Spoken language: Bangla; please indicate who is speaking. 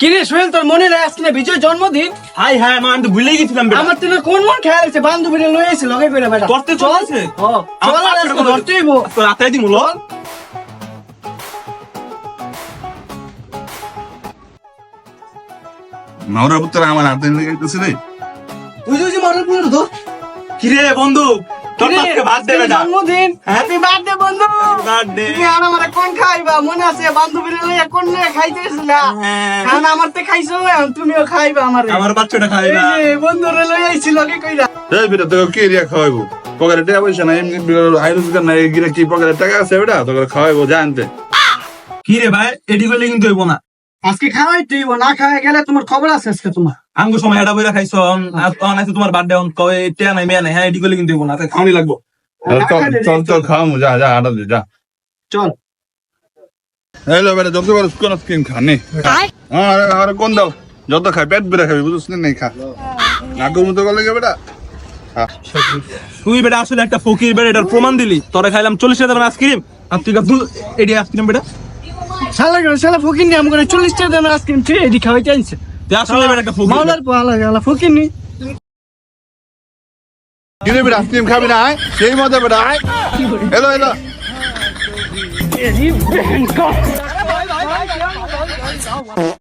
Speaker 1: কিরে সোহেল, তোর মনে নাই আজকে বিজয় জন্মদিন?
Speaker 2: হাই হাই আমি তো ভুলেই গেছিলাম বেটা।
Speaker 1: আমার তো কোন মন খেয়াল আছে, বান্ধবীরা লই আইছে লগে কইরা বেটা।
Speaker 2: ধরতে চলছে?
Speaker 1: চল আর আজকে ধরতে হইব।
Speaker 2: তো রাতে দিমু ল।
Speaker 3: মাওরা পুত্র আমার হাতে নিয়ে গেছে রে।
Speaker 1: তুই যে মরার পুরো ধর।
Speaker 2: কি রে বন্ধু, তোর তো আজকে বার্থডে বেটা।
Speaker 1: জন্মদিন, হ্যাপি বার্থডে বন্ধু।
Speaker 2: বার্থডে।
Speaker 1: তুমি আর আমারে কোন খাইবা মনে আছে? বান্ধবীরা লইয়া কোন লইয়া খাইতেছিলা? এখন আমার তে খাইছো, এখন তুমিও খাইবা আমারে।
Speaker 2: আমার বাচ্চাটা খাই না।
Speaker 1: এই যে বন্ধুরে লই আইছি লগে কইরা।
Speaker 3: এই বেটা তোকে কে রিয়া খাওয়াইবো? পকেটে টাকা পয়সা নাই, এমনি হাইরোজগার নাই, গিরা কি পকেটে টাকা আছে বেটা? তোকে খাওয়াইবো জানতে।
Speaker 2: কি রে ভাই, এডি করলে কিন্তু হইব না।
Speaker 1: আজকে খাওয়াই তুই না খাওয়া গেলে তোমার খবর আছে আজকে তোমার।
Speaker 2: আঙ্গু সময় এটা বইরা খাইছো, অন আছে তোমার বার্থডে, অন কই টিয়া নাই মেয়া নাই, হ্যাঁ এডি করলে কিন্তু হইব না, তাই খাওয়ানি লাগবো।
Speaker 3: চল চল খাওয়ামু, যা যা আটা দে যা।
Speaker 1: চল।
Speaker 3: হ্যালো বেটা, যত বড় কোন স্কিম খানে আরে কোন দাও যত খাই পেট বেড়ে খাবি বুঝছিস নাই খা নাগর মতো গলে গে বেটা।
Speaker 2: তুই বেটা আসলে একটা ফকির বেটা, এটার প্রমাণ দিলি। তোরে খাইলাম 40 টাকা আইসক্রিম, আর তুই এডি আইসক্রিম বেটা।
Speaker 1: শালা ফকির নি আমগরে 40 টাকা দামের আইসক্রিম তুই এডি খাওয়াইতে আইছে।
Speaker 2: তুই আসলে বেটা একটা ফকির।
Speaker 1: মাওলার পালা ফকির নি।
Speaker 3: কিরে বেটা আইসক্রিম খাবি না? আয় সেই মজা বেটা। আয় এলো এলো।
Speaker 1: এডি ব্যাংক